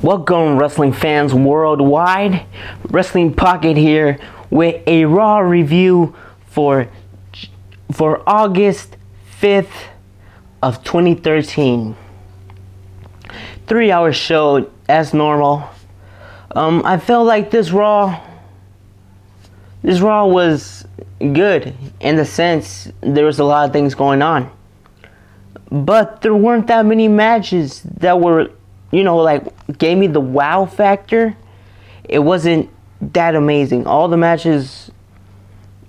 Welcome, wrestling fans worldwide. Wrestling Pocket here with a Raw review for August 5th of 2013. 3-hour show as normal. I felt like this Raw was good in the sense there was a lot of things going on, but there weren't that many matches that were, like, gave me the wow factor. It wasn't that amazing. All the matches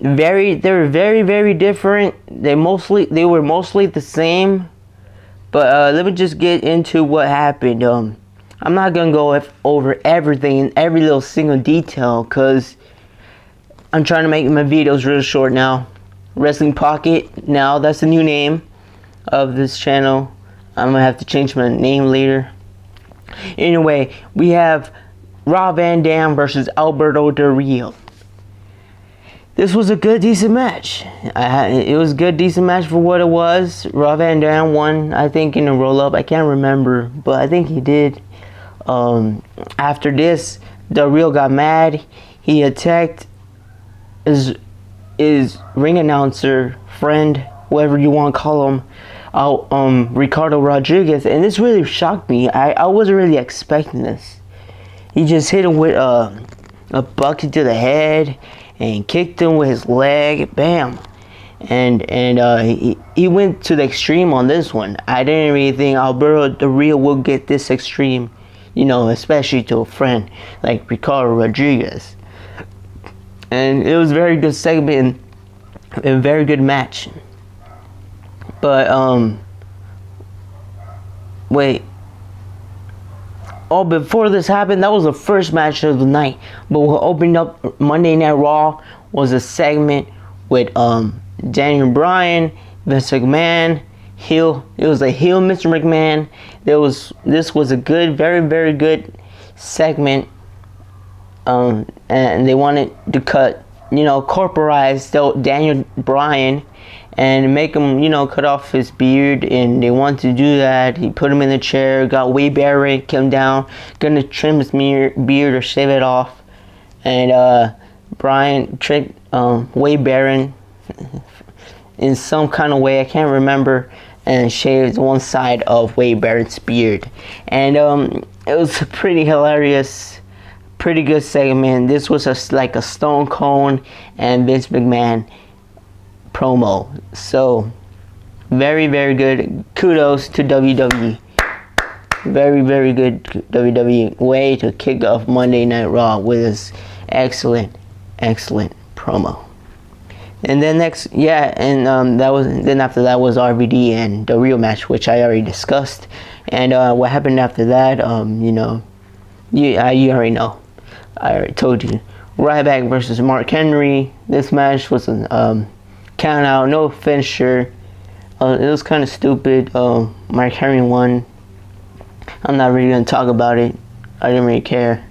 they were very, very different. They were mostly the same. But let me just get into what happened. I'm not gonna go over everything, every little single detail, cause I'm trying to make my videos real short now. Wrestling Pocket, now that's the new name of this channel. I'm gonna have to change my name later. Anyway, we have Rob Van Dam versus Alberto Del Rio. This was a good, decent match. It was a good, decent match for what it was. Rob Van Dam won, I think, in a roll-up. I can't remember, but I think he did. After this, Del Rio got mad. He attacked his ring announcer friend, whoever you want to call him, Ricardo Rodriguez, and this really shocked me. I wasn't really expecting this. He just hit him with a bucket to the head and kicked him with his leg, bam. And he went to the extreme on this one. I didn't really think Alberto Del Rio would get this extreme, especially to a friend like Ricardo Rodriguez. And it was a very good segment and a very good match. But wait. Oh, before this happened, that was the first match of the night. But what opened up Monday Night Raw was a segment with Daniel Bryan, Vince McMahon, heel. It was a heel Mr. McMahon. This was a good, very, very good segment. And they wanted to corporize Daniel Bryan and make him, cut off his beard, and they wanted to do that. He put him in the chair, got Wwe Raw, came down, gonna trim his beard or shave it off, and Bryan tricked Wwe Raw in some kind of way, I can't remember, and shaved one side of Wwe Raw's beard, and it was pretty hilarious, pretty good segment. This was like a Stone Cold and Vince McMahon promo. So very, very good. Kudos to WWE. Very, very good WWE way to kick off Monday Night Raw with this excellent promo. And then after that was RVD and the real match, which I already discussed. And what happened after that, you already know. I already told you. Ryback versus Mark Henry. This match was count out, no finisher. It was kind of stupid. Mark Henry won. I'm not really gonna talk about it. I didn't really care.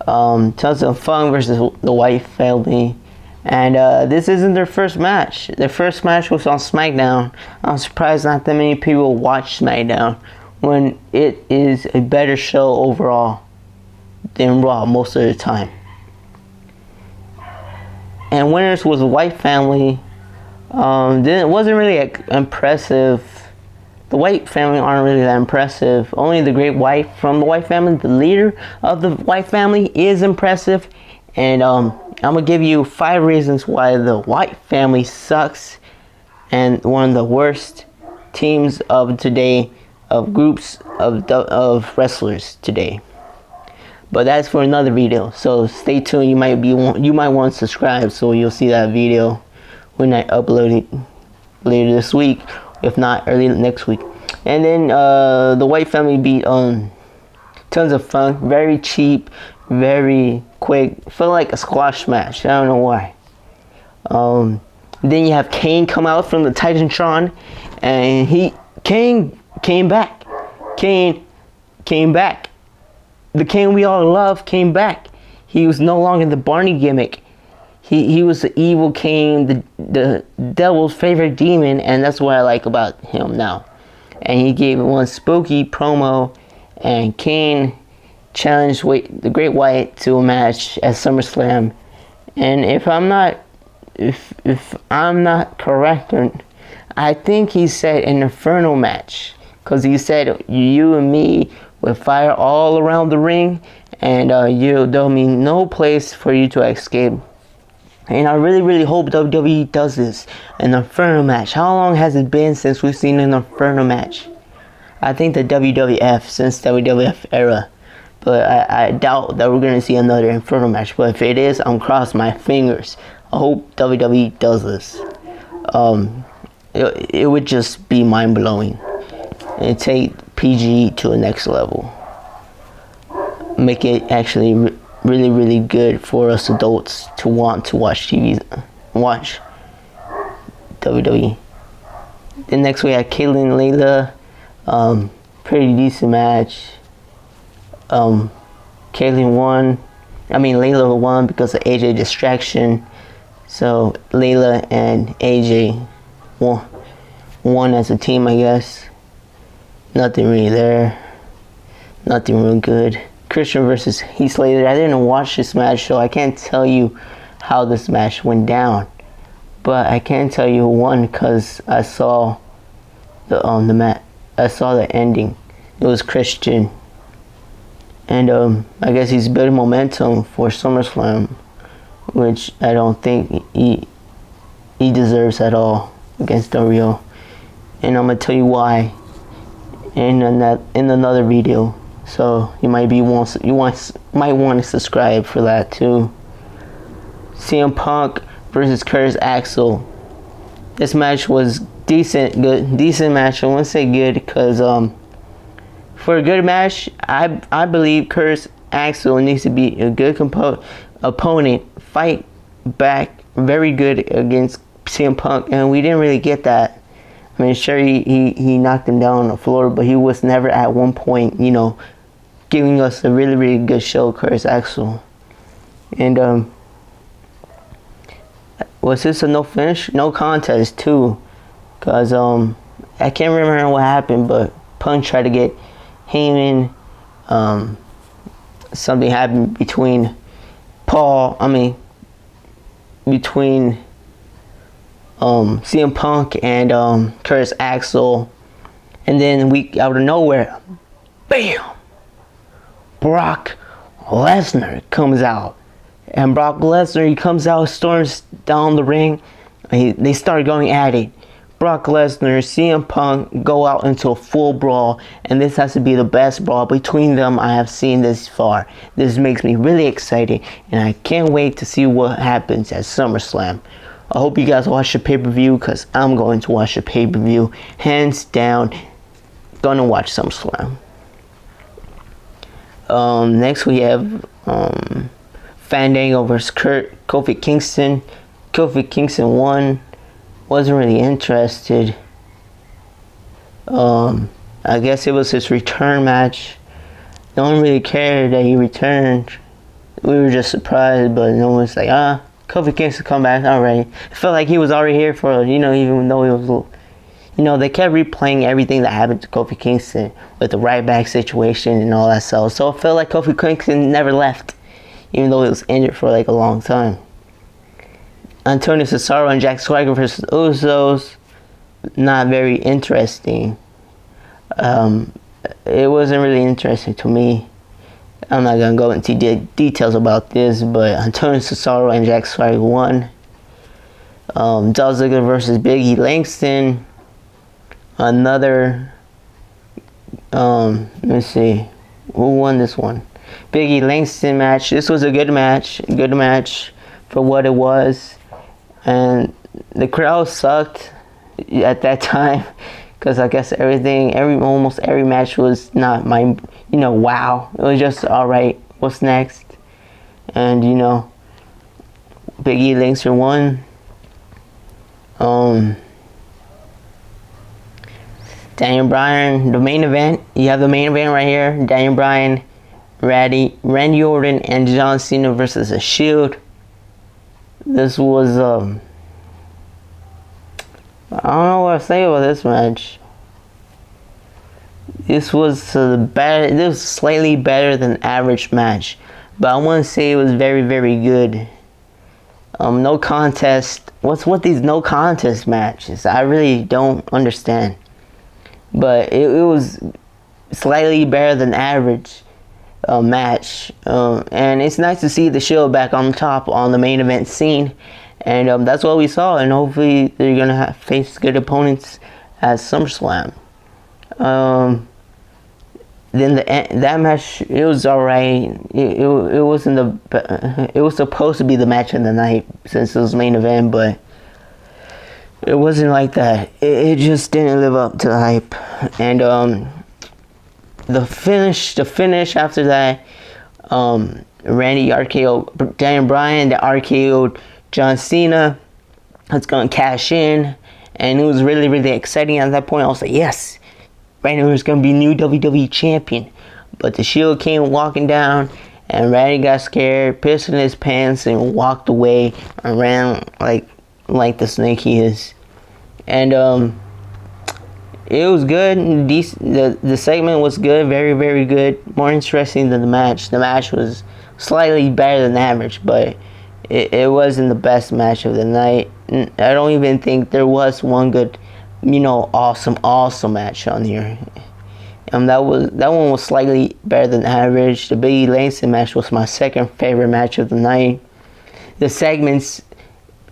Tons of Funk versus the White Family, and this isn't their first match. Their first match was on SmackDown. I'm surprised not that many people watch SmackDown when it is a better show overall than Raw most of the time. And winners was the White Family. It wasn't really impressive. The White Family aren't really that impressive. Only the Great White from the White Family, the leader of the White Family, is impressive. And I'm gonna give you 5 reasons why the White Family sucks and one of the worst teams of today, of groups of wrestlers today. But that's for another video, so stay tuned. You might want to subscribe so you'll see that video when I upload it later this week, if not early next week. And then the White Family beat Tons of Funk, very cheap, very quick. Felt like a squash match. I don't know why. Then you have Kane come out from the Titantron, and Kane came back. Kane came back. The Kane we all love came back. He was no longer the Barney gimmick. He was the evil Kane, the devil's favorite demon, and that's what I like about him now. And he gave one spooky promo, and Kane challenged the Great White to a match at SummerSlam, and if I'm not correct, I think he said an Inferno match, because he said you and me would fire all around the ring, and there'll be no place for you to escape. And I really, really hope WWE does this, an Inferno match. How long has it been since we've seen an Inferno match? I think the since WWF era. But I doubt that we're going to see another Inferno match. But if it is, I'm crossing my fingers. I hope WWE does this. It would just be mind-blowing. And take PG to the next level. Make it actually really, really good for us adults to want to watch watch WWE. Then next we had Kayla and Layla. Pretty decent match. Layla won because of AJ distraction. So Layla and AJ won as a team, I guess. Nothing really there. Nothing real good. Christian versus Heath Slater. I didn't watch this match, so I can't tell you how this match went down. But I can tell you who won because I saw the match. I saw the ending. It was Christian. And I guess he's building momentum for SummerSlam, which I don't think he deserves at all against Del Rio. And I'm gonna tell you why in another video. So you might want to subscribe for that too. CM Punk versus Curtis Axel. This match was decent match. I wouldn't say good because for a good match, I believe Curtis Axel needs to be a good opponent, fight back very good against CM Punk, and we didn't really get that. I mean, sure, he knocked him down on the floor, but he was never at one point, giving us a really, really good show, Curtis Axel. And was this a no finish? No contest too, because I can't remember what happened, but Punk tried to get Heyman. Something happened between CM Punk and Curtis Axel, and then out of nowhere, bam, Brock Lesnar comes out, and Brock Lesnar, he comes out, storms down the ring. They start going at it. Brock Lesnar, CM Punk go out into a full brawl, and this has to be the best brawl between them I have seen this far. This makes me really excited, and I can't wait to see what happens at SummerSlam. I hope you guys watch the pay-per-view, because I'm going to watch the pay-per-view. Hands down, gonna watch SummerSlam. Next we have Fandango versus Kofi Kingston. Kofi Kingston won. Wasn't really interested. I guess it was his return match. No one really cared that he returned. We were just surprised, but no one's like, Kofi Kingston come back already. It felt like he was already here for, even though he was, they kept replaying everything that happened to Kofi Kingston with the right back situation and all that stuff. So it felt like Kofi Kingston never left, even though he was injured for like a long time. Antonio Cesaro and Jack Swagger versus Usos. Not very interesting. It wasn't really interesting to me. I'm not gonna go into details about this, but Antonio Cesaro and Jack Swagger won. Dolph Ziggler versus Big E Langston. Another. Let's see, who won this one? Big E Langston match. This was a good match. Good match for what it was. And the crowd sucked at that time, because I guess almost every match was not my, wow. It was just alright. What's next? And Big E Langston won. Daniel Bryan, the main event. You have the main event right here. Daniel Bryan, Randy Orton, and John Cena versus The Shield. This was, I don't know what to say about this match. This was better. This was slightly better than average match, but I want to say it was very, very good. No contest. What's with these no contest matches? I really don't understand. But it was slightly better than average match, and it's nice to see the Shield back on top on the main event scene, and that's what we saw. And hopefully they're gonna face good opponents at SummerSlam. Then that match, it was alright. It wasn't it was supposed to be the match of the night since it was main event, but it wasn't like that. It just didn't live up to the hype. And the finish after that, Randy RKO Daniel Bryan, that RKO'd John Cena. It's gonna cash in, and it was really, really exciting at that point. I was like, yes, Randy was gonna be new WWE champion. But the Shield came walking down, and Randy got scared, pissed in his pants, and walked away and ran like the snake he is. And it was good. The segment was good, very, very good. More interesting than the match. The match was slightly better than average, but it wasn't the best match of the night. I don't even think there was one good, awesome match on here. That one was slightly better than average. The Biggie Langston match was my second favorite match of the night. The segments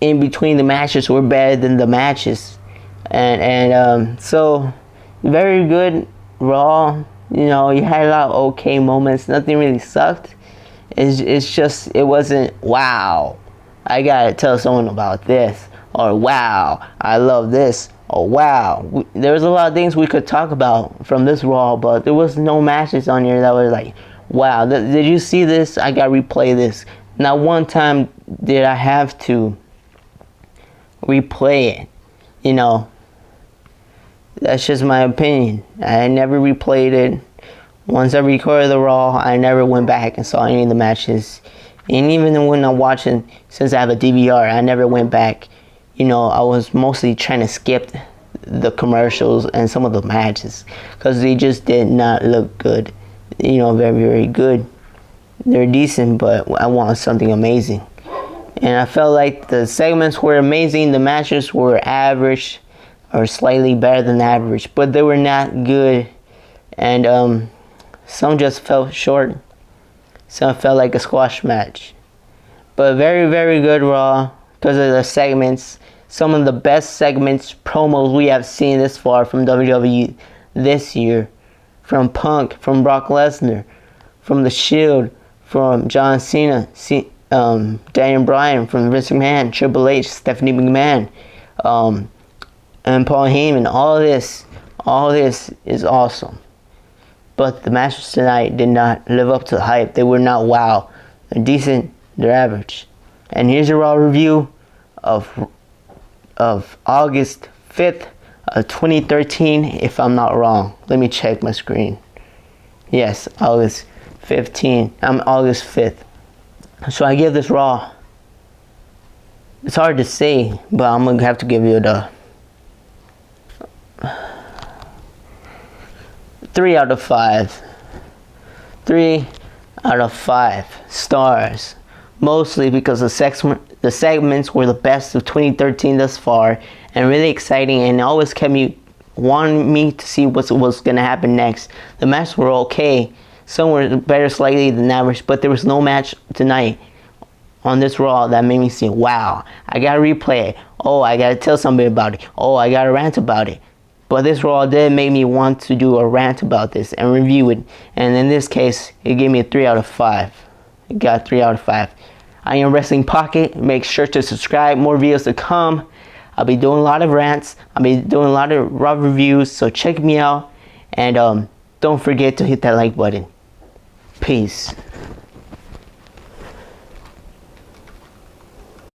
in between the matches were better than the matches. And so very good Raw. You had a lot of okay moments. Nothing really sucked. It's just, it wasn't, wow, I gotta tell someone about this, or wow, I love this, or wow. There was a lot of things we could talk about from this Raw, but there was no matches on here that were like, wow, did you see this? I gotta replay this. Not one time did I have to replay it. That's just my opinion. I never replayed it. Once I recorded the Raw, I never went back and saw any of the matches. And even when I'm watching, since I have a DVR, I never went back. I was mostly trying to skip the commercials and some of the matches, because they just did not look good. Very, very good. They're decent, but I wanted something amazing. And I felt like the segments were amazing. The matches were average, or slightly better than average, but they were not good. And some just fell short. Some felt like a squash match. But very, very good Raw because of the segments. Some of the best segments, promos we have seen this far from WWE this year. From Punk, from Brock Lesnar, from The Shield, from John Cena, Daniel Bryan, from Vince McMahon, Triple H, Stephanie McMahon, and Paul Heyman. All this is awesome. But the matches tonight did not live up to the hype. They were not wow. They're decent, they're average. And here's a Raw review of August 5th of 2013, if I'm not wrong. Let me check my screen. Yes, August 5th. So I give this Raw, it's hard to say, but I'm going to have to give you the 3 out of 5. 3 out of 5 stars. Mostly because the segments were the best of 2013 thus far, and really exciting, and always kept me wanting me to see what was going to happen next. The matches were okay. Some were better slightly than average, but there was no match tonight on this Raw that made me say, wow, I gotta replay it. Oh, I gotta tell somebody about it. Oh, I gotta rant about it. But this Raw did make me want to do a rant about this and review it. And in this case, it gave me a 3 out of 5. It got 3 out of 5. I am Wrestling Pocket. Make sure to subscribe. More videos to come. I'll be doing a lot of rants. I'll be doing a lot of Raw reviews. So check me out. And don't forget to hit that like button. Peace.